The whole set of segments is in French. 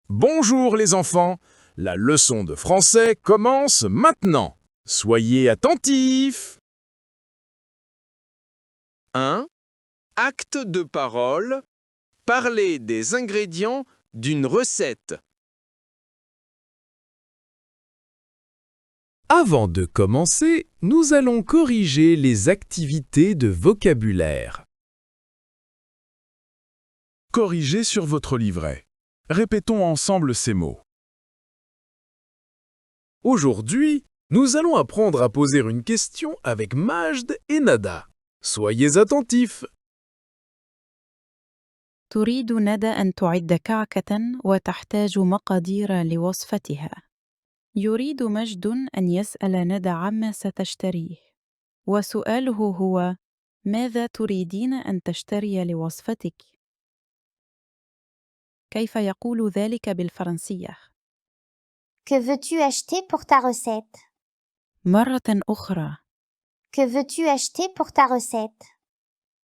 Bonjour les enfants, la leçon de français commence maintenant. Soyez attentifs. 1. Acte de parole. Parler des ingrédients d'une recette. Avant de commencer, nous allons corriger les activités de vocabulaire. Corrigez sur votre livret. Répétons ensemble ces mots. Aujourd'hui, nous allons apprendre à poser une question avec Majd et Nada. Soyez attentifs. تريد ندى أن تعد كعكة وتحتاج مقادير لوصفتها. يريد مجد أن يسأل ندى عما ستشتريه. وسؤاله هو: ماذا تريدين أن تشتري لوصفتك؟ كيف يقول ذلك بالفرنسية؟ Que veux-tu acheter pour ta recette? مرة أخرى. Que veux-tu acheter pour ta recette?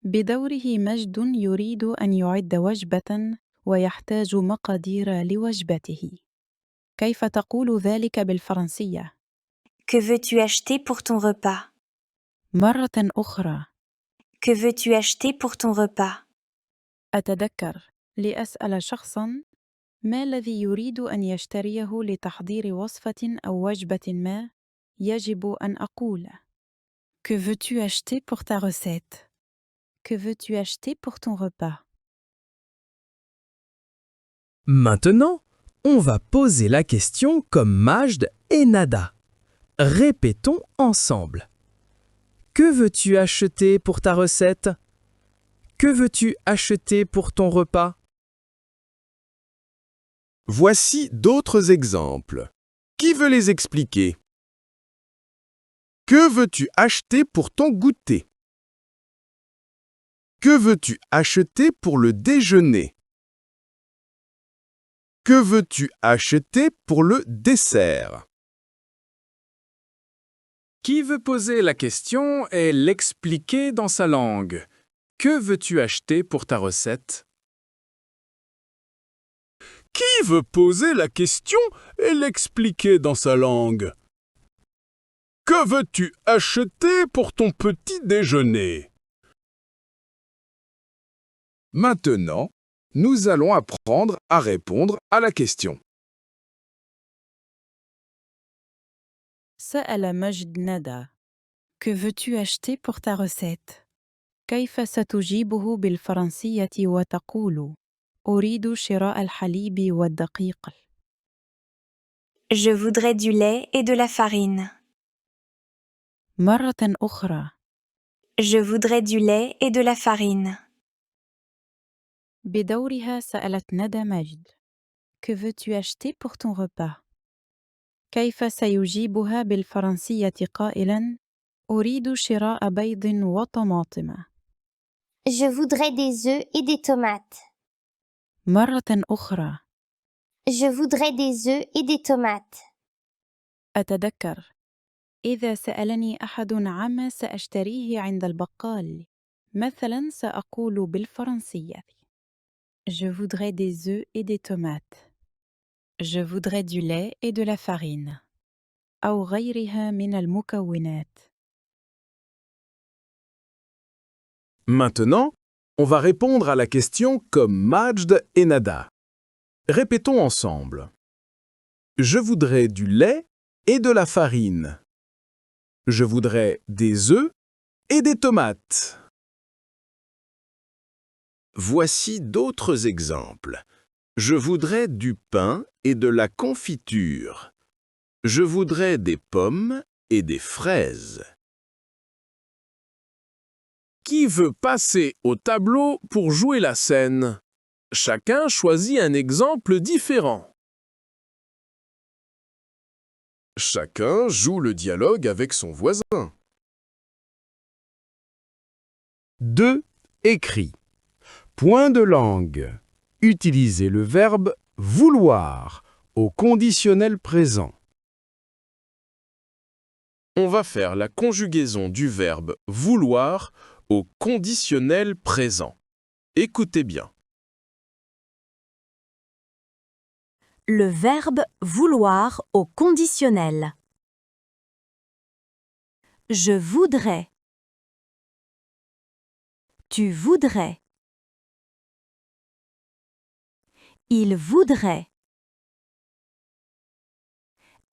بدوره مجد يريد أن يعد وجبة ويحتاج مقادير لوجبته. كيف تقول ذلك بالفرنسية؟ Que veux-tu acheter pour ton repas? مرة أخرى. Que veux-tu acheter pour ton repas? أتذكر لأسأل شخصاً ما الذي يريد أن يشتريه لتحضير وصفة أو وجبة ما، يجب أن أقول: Que veux-tu acheter pour ta recette? Que veux-tu acheter pour ton repas? Maintenant, on va poser la question comme Majd et Nada. Répétons ensemble. Que veux-tu acheter pour ta recette? Que veux-tu acheter pour ton repas? Voici d'autres exemples. Qui veut les expliquer? Que veux-tu acheter pour ton goûter? Que veux-tu acheter pour le déjeuner? Que veux-tu acheter pour le dessert? Qui veut poser la question et l'expliquer dans sa langue? Que veux-tu acheter pour ta recette? Qui veut poser la question et l'expliquer dans sa langue? Que veux-tu acheter pour ton petit déjeuner? Maintenant, nous allons apprendre à répondre à la question. سأل مجد ندى: Que veux-tu acheter pour ta recette؟ كيف ستجيبه بالفرنسية وتقول: أريد شراء الحليب والدقيق؟ Je voudrais du lait et de la farine. مرة أخرى. Je voudrais du lait et de la farine. بدورها سألت ندى مجد: Que veux-tu acheter pour ton repas؟ كيف سيجيبها بالفرنسية قائلاً: أريد شراء بيض وطماطم؟ Je voudrais des œufs et des tomates. مرة أخرى. Je voudrais des œufs et des tomates. أتذكر إذا سألني أحد عما سأشتريه عند البقال، مثلاً سأقول بالفرنسية: Je voudrais des œufs et des tomates. Je voudrais du lait et de la farine. أو غيرها من المكونات. Maintenant, on va répondre à la question comme Majd et Nada. Répétons ensemble. Je voudrais du lait et de la farine. Je voudrais des œufs et des tomates. Voici d'autres exemples. Je voudrais du pain et de la confiture. Je voudrais des pommes et des fraises. Qui veut passer au tableau pour jouer la scène? Chacun choisit un exemple différent. Chacun joue le dialogue avec son voisin. 2. Écrit. Point de langue. Utilisez le verbe « vouloir » au conditionnel présent. On va faire la conjugaison du verbe « vouloir » au conditionnel présent. Écoutez bien. le verbe vouloir au conditionnel. Je voudrais. Tu voudrais. Il voudrait.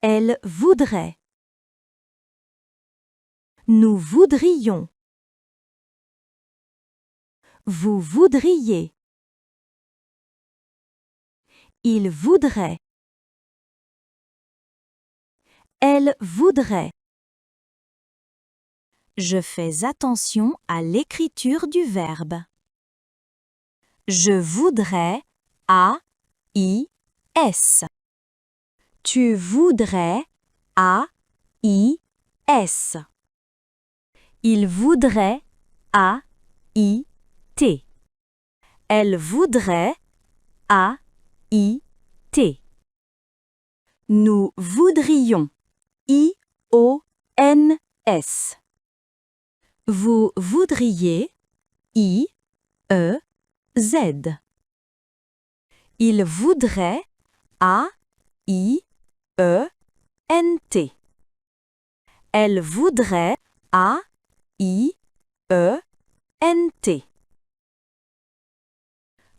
Elle voudrait. Nous voudrions. Vous voudriez. Il voudrait. Elle voudrait. Je fais attention à l'écriture du verbe. Je voudrais A-I-S. Tu voudrais A-I-S. Il voudrait A-I-T. Elle voudrait A-I-T. Nous voudrions I-O-N-S. Vous voudriez I-E-Z. Il voudrait A-I-E-N-T. Elle voudrait A-I-E-N-T.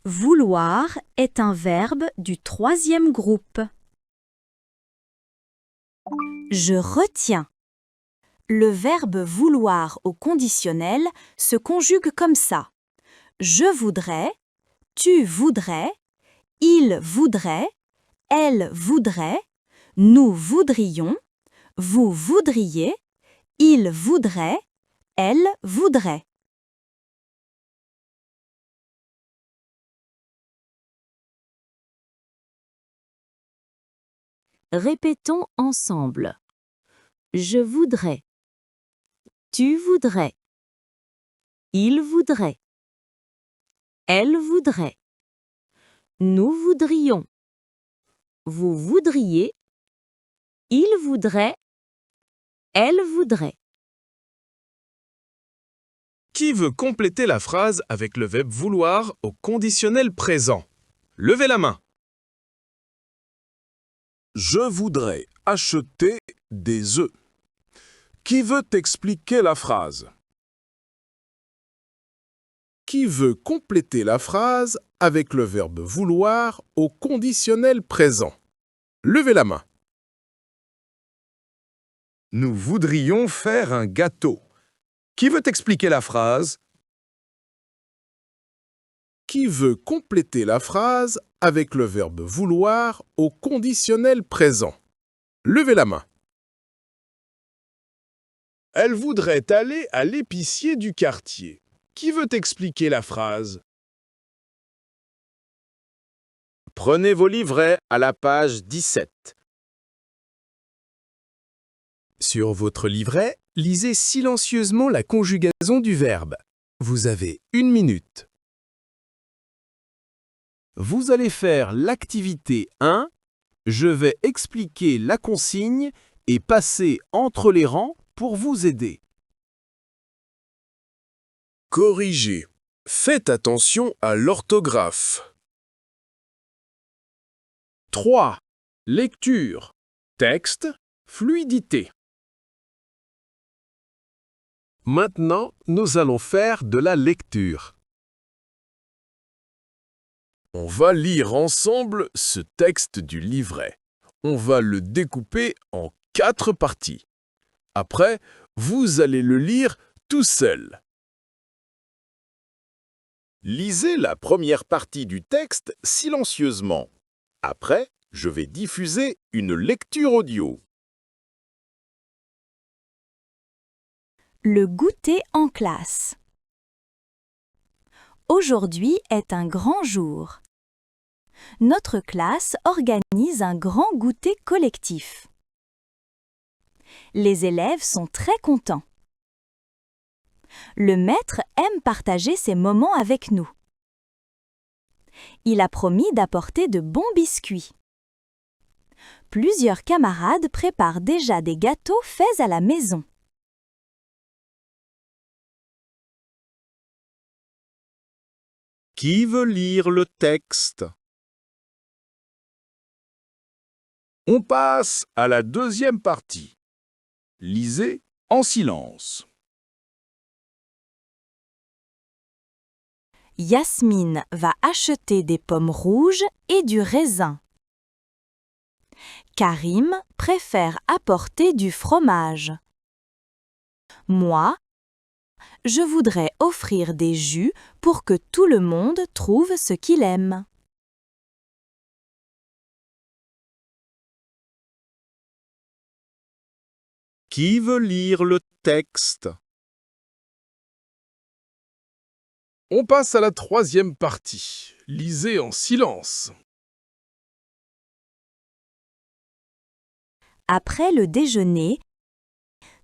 Vouloir est un verbe du troisième groupe. Je retiens. Le verbe vouloir au conditionnel se conjugue comme ça. Je voudrais, tu voudrais, il voudrait, elle voudrait, nous voudrions, vous voudriez, il voudrait, elle voudrait. Répétons ensemble. Je voudrais. Tu voudrais. Il voudrait. Elle voudrait. Nous voudrions. Vous voudriez. Il voudrait. Elle voudrait. Qui veut compléter la phrase avec le verbe vouloir au conditionnel présent? Levez la main. Je voudrais acheter des œufs. Qui veut expliquer la phrase? Qui veut compléter la phrase avec le verbe vouloir au conditionnel présent? Levez la main. Nous voudrions faire un gâteau. Qui veut expliquer la phrase? Qui veut compléter la phrase avec le verbe vouloir au conditionnel présent? Levez la main. Elle voudrait aller à l'épicier du quartier. Qui veut expliquer la phrase? Prenez vos livrets à la page 17. Sur votre livret, lisez silencieusement la conjugaison du verbe. Vous avez 1 minute. Vous allez faire l'activité 1. Je vais expliquer la consigne et passer entre les rangs pour vous aider. Corrigez. Faites attention à l'orthographe. 3. Lecture. Texte. Fluidité. Maintenant, nous allons faire de la lecture. On va lire ensemble ce texte du livret. On va le découper en 4 parties. Après, vous allez le lire tout seul. Lisez la première partie du texte silencieusement. Après, je vais diffuser une lecture audio. Le goûter en classe. Aujourd'hui est un grand jour. Notre classe organise un grand goûter collectif. Les élèves sont très contents. Le maître aime partager ses moments avec nous. Il a promis d'apporter de bons biscuits. Plusieurs camarades préparent déjà des gâteaux faits à la maison. Qui veut lire le texte? On passe à la deuxième partie. Lisez en silence. Yasmine va acheter des pommes rouges et du raisin. Karim préfère apporter du fromage. Moi, je voudrais offrir des jus pour que tout le monde trouve ce qu'il aime. Qui veut lire le texte? On passe à la troisième partie. Lisez en silence. Après le déjeuner,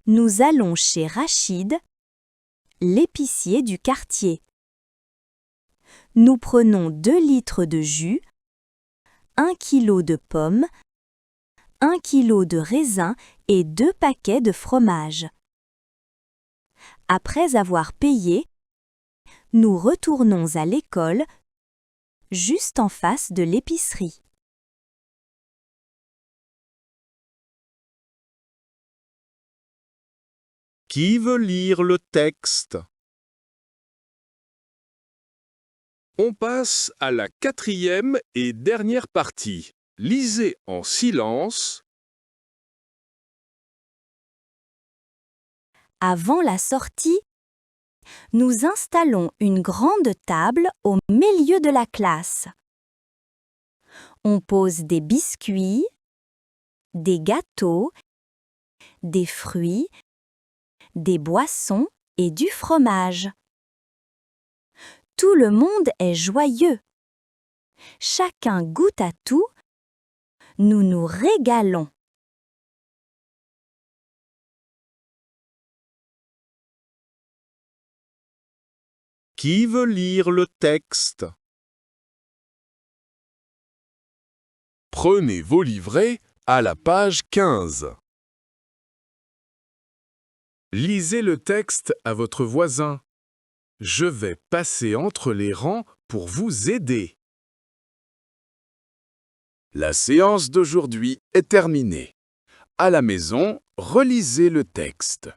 nous allons chez Rachid, l'épicier du quartier. Nous prenons 2 litres de jus, 1 kilo de pommes, 1 kilo de raisin et 2 paquets de fromage. Après avoir payé, nous retournons à l'école, juste en face de l'épicerie. Qui veut lire le texte? On passe à la quatrième et dernière partie. Lisez en silence. Avant la sortie, nous installons une grande table au milieu de la classe. On pose des biscuits, des gâteaux, des fruits, des boissons et du fromage. Tout le monde est joyeux. Chacun goûte à tout. Nous nous régalons. Qui veut lire le texte? Prenez vos livrets à la page 15. Lisez le texte à votre voisin. Je vais passer entre les rangs pour vous aider. La séance d'aujourd'hui est terminée. À la maison, relisez le texte.